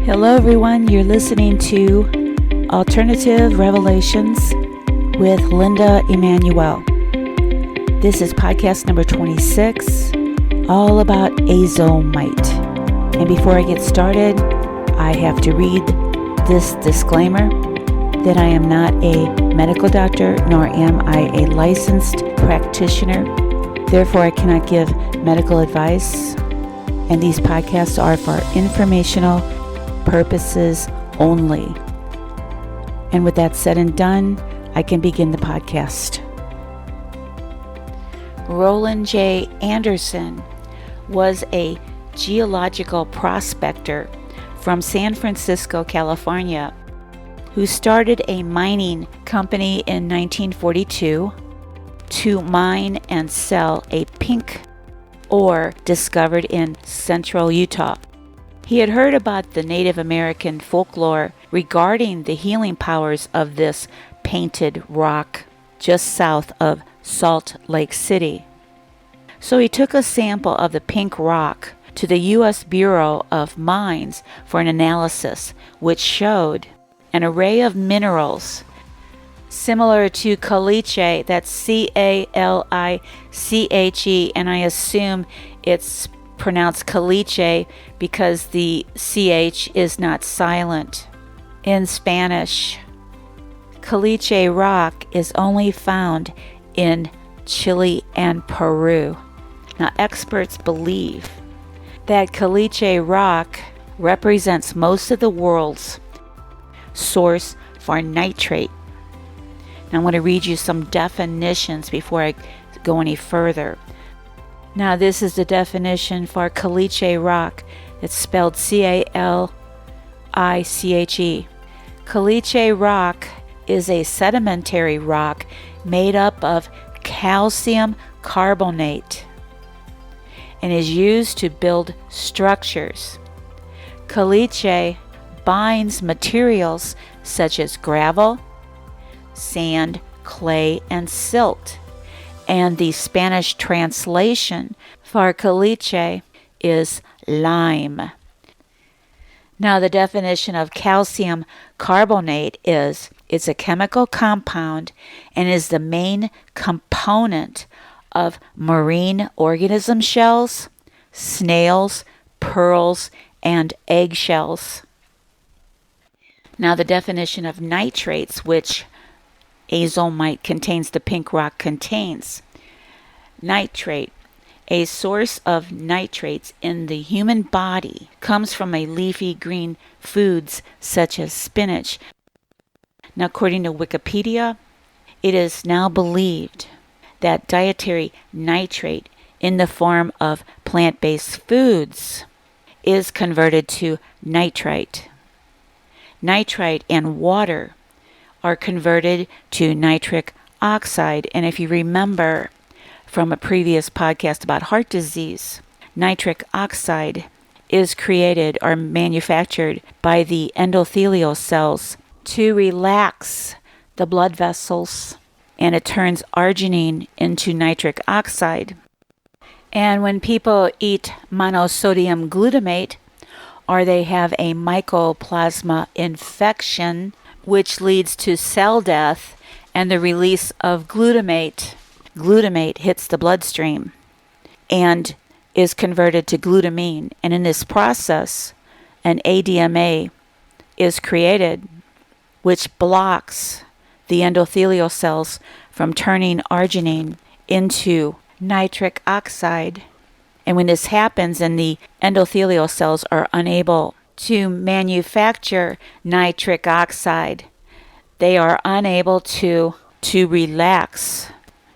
Hello everyone, you're listening to Alternative Revelations with Linda Emmanuel. This is podcast number 26, all about AZOMITE. And before I get started, I have to read this disclaimer that I am not a medical doctor, nor am I a licensed practitioner. Therefore, I cannot give medical advice, and these podcasts are for informational purposes only. And with that said and done, I can begin the podcast. Roland J. Anderson was a geological prospector from San Francisco, California, who started a mining company in 1942 to mine and sell a pink ore discovered in central Utah. He had heard about the Native American folklore regarding the healing powers of this painted rock just south of Salt Lake City. So he took a sample of the pink rock to the U.S. Bureau of Mines for an analysis, which showed an array of minerals similar to caliche, that's C-A-L-I-C-H-E, and I assume it's pronounced caliche because the CH is not silent. In Spanish, caliche rock is only found in Chile and Peru. Now, experts believe that caliche rock represents most of the world's source for nitrate. Now, I'm going to read you some definitions before I go any further. Now, this is the definition for caliche rock. It's spelled C-A-L-I-C-H-E. Caliche rock is a sedimentary rock made up of calcium carbonate and is used to build structures. Caliche binds materials such as gravel, sand, clay, and silt. And the Spanish translation for caliche is lime. Now, the definition of calcium carbonate is it's a chemical compound and is the main component of marine organism shells, snails, pearls, and eggshells. Now, the definition of nitrates, which AZOMITE contains, the pink rock contains. Nitrate, a source of nitrates in the human body, comes from a leafy green foods such as spinach. Now, according to Wikipedia, it is now believed that dietary nitrate in the form of plant-based foods is converted to nitrite. Nitrite and water are converted to nitric oxide. And if you remember from a previous podcast about heart disease, nitric oxide is created or manufactured by the endothelial cells to relax the blood vessels, and it turns arginine into nitric oxide. And when people eat monosodium glutamate, or they have a mycoplasma infection, which leads to cell death and the release of glutamate. Glutamate hits the bloodstream and is converted to glutamine. And in this process, an ADMA is created, which blocks the endothelial cells from turning arginine into nitric oxide. And when this happens and the endothelial cells are unable to manufacture nitric oxide, they are unable to relax.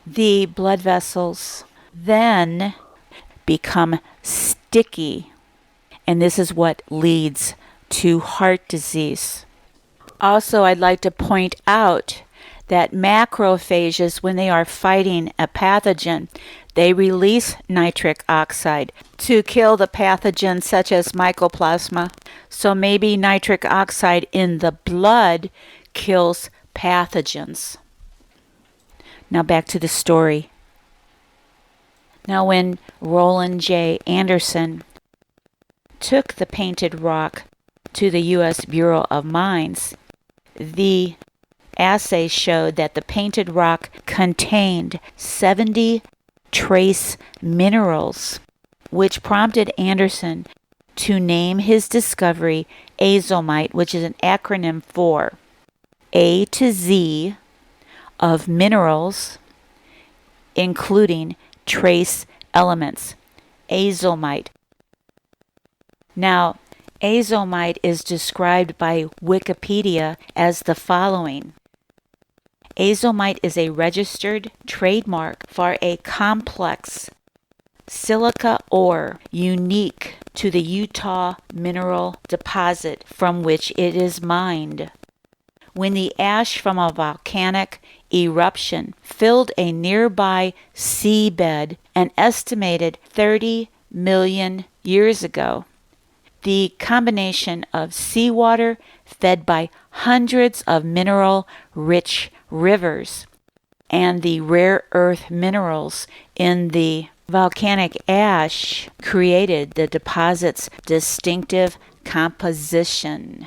The blood vessels then become sticky, and this is what leads to heart disease. Also, I'd like to point out that macrophages, when they are fighting a pathogen, they release nitric oxide to kill the pathogens such as mycoplasma. So maybe nitric oxide in the blood kills pathogens. Now back to the story. Now when Roland J. Anderson took the painted rock to the U.S. Bureau of Mines. The assay showed that the painted rock contained 70 trace minerals, which prompted Anderson to name his discovery AZOMITE, which is an acronym for A to Z of minerals, including trace elements. AZOMITE. Now, AZOMITE is described by Wikipedia as the following. AZOMITE is a registered trademark for a complex silica ore unique to the Utah mineral deposit from which it is mined. When the ash from a volcanic eruption filled a nearby seabed an estimated 30 million years ago, the combination of seawater fed by hundreds of mineral-rich rivers and the rare earth minerals in the volcanic ash created the deposit's distinctive composition.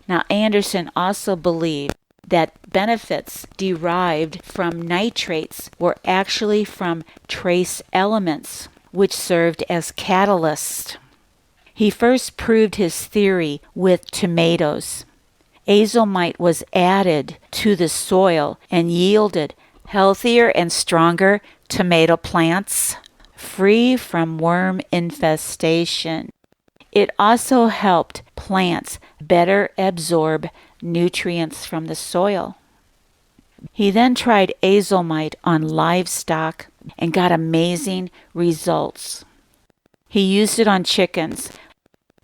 Now, Anderson also believed that benefits derived from nitrates were actually from trace elements, which served as catalysts. He first proved his theory with tomatoes. AZOMITE was added to the soil and yielded healthier and stronger tomato plants, free from worm infestation. It also helped plants better absorb nutrients from the soil. He then tried AZOMITE on livestock and got amazing results. He used it on chickens,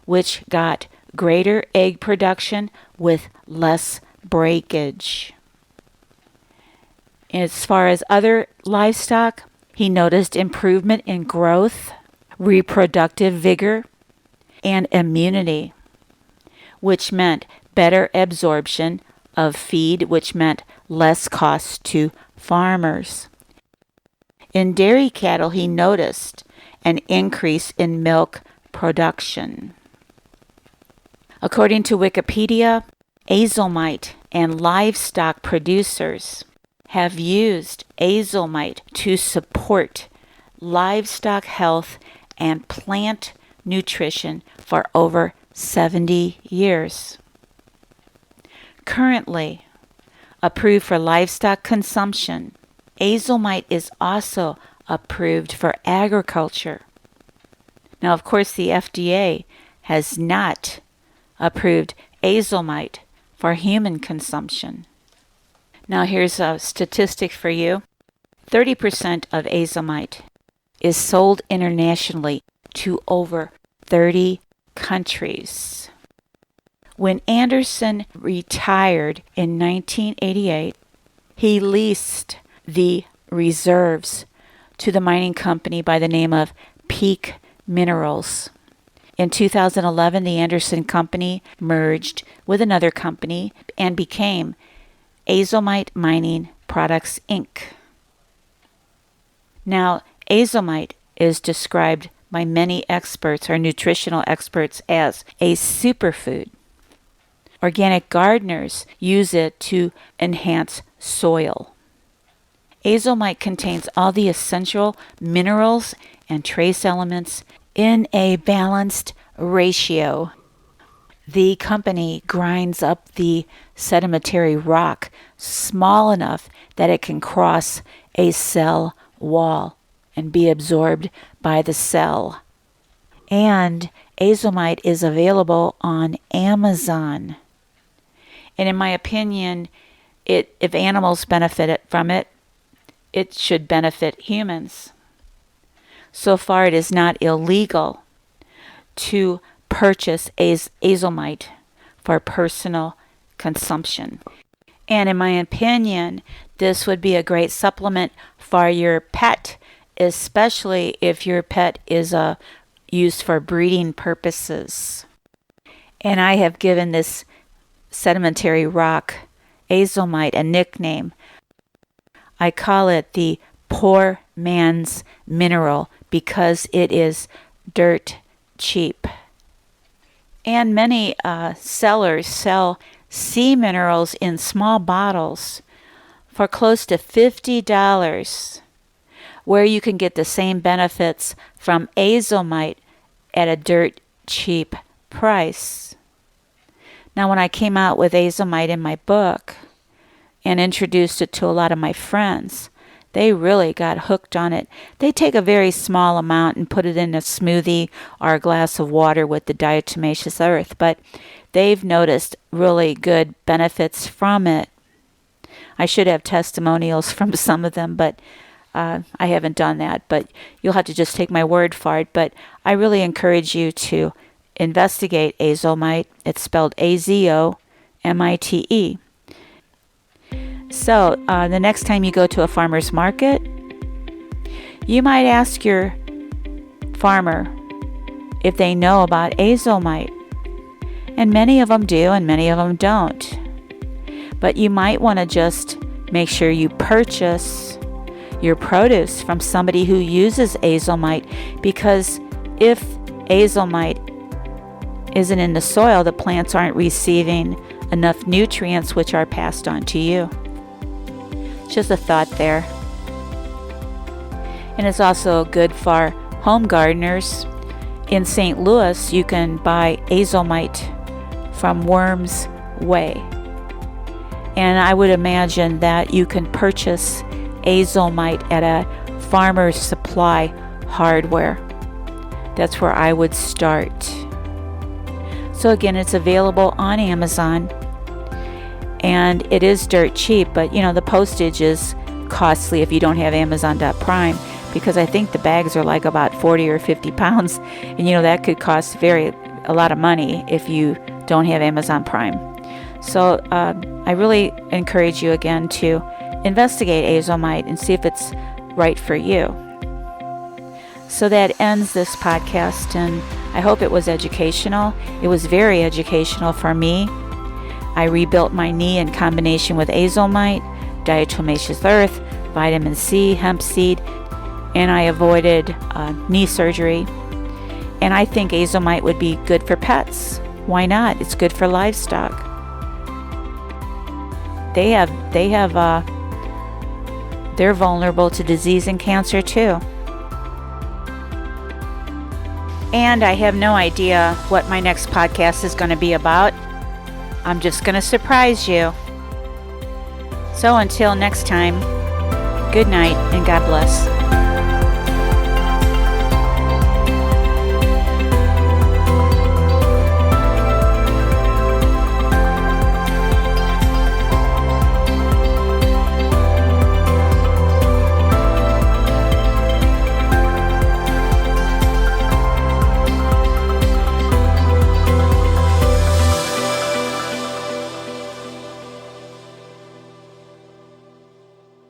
which got greater egg production with less breakage. As far as other livestock, he noticed improvement in growth, reproductive vigor, and immunity, which meant better absorption of feed, which meant less cost to farmers. In dairy cattle, he noticed an increase in milk production. According to Wikipedia, AZOMITE and livestock producers have used AZOMITE to support livestock health and plant nutrition for over 70 years. Currently approved for livestock consumption, AZOMITE is also approved for agriculture. Now, of course, the FDA has not approved AZOMITE for human consumption. Now, here's a statistic for you. 30% of AZOMITE is sold internationally to over 30 countries. When Anderson retired in 1988, he leased the reserves to the mining company by the name of Peak Minerals. In 2011, the Anderson Company merged with another company and became AZOMITE Mining Products, Inc. Now, AZOMITE is described by many experts or nutritional experts as a superfood. Organic gardeners use it to enhance soil. AZOMITE contains all the essential minerals and trace elements in a balanced ratio. The company grinds up the sedimentary rock small enough that it can cross a cell wall and be absorbed by the cell. And AZOMITE is available on Amazon. And in my opinion, if animals benefit from it, it should benefit humans. So far, it is not illegal to purchase AZOMITE for personal consumption. And in my opinion, this would be a great supplement for your pet, especially if your pet is used for breeding purposes. And I have given this sedimentary rock, AZOMITE, a nickname. I call it the poor man's mineral because it is dirt cheap. And many sellers sell sea minerals in small bottles for close to $50, where you can get the same benefits from AZOMITE at a dirt cheap price. Now, when I came out with AZOMITE in my book and introduced it to a lot of my friends, they really got hooked on it. They take a very small amount and put it in a smoothie or a glass of water with the diatomaceous earth, but they've noticed really good benefits from it. I should have testimonials from some of them, but I haven't done that. But you'll have to just take my word for it. But I really encourage you to investigate AZOMITE. It's spelled AZOMITE. So the next time you go to a farmer's market, you might ask your farmer if they know about AZOMITE. And many of them do and many of them don't. But you might want to just make sure you purchase your produce from somebody who uses AZOMITE, because if AZOMITE isn't in the soil, the plants aren't receiving enough nutrients which are passed on to you. Just a thought there. And it's also good for home gardeners. In St. Louis, you can buy AZOMITE from Worms Way. And I would imagine that you can purchase AZOMITE at a farmer's supply hardware. That's where I would start. So again, it's available on Amazon. And it is dirt cheap, but the postage is costly if you don't have Amazon.Prime, because I think the bags are like about 40 or 50 pounds. And that could cost a lot of money if you don't have Amazon Prime. So I really encourage you again to investigate AZOMITE and see if it's right for you. So that ends this podcast, and I hope it was educational. It was very educational for me. I rebuilt my knee in combination with AZOMITE, diatomaceous earth, vitamin C, hemp seed, and I avoided knee surgery. And I think AZOMITE would be good for pets. Why not? It's good for livestock. They're vulnerable to disease and cancer too. And I have no idea what my next podcast is going to be about. I'm just going to surprise you. So until next time, good night and God bless.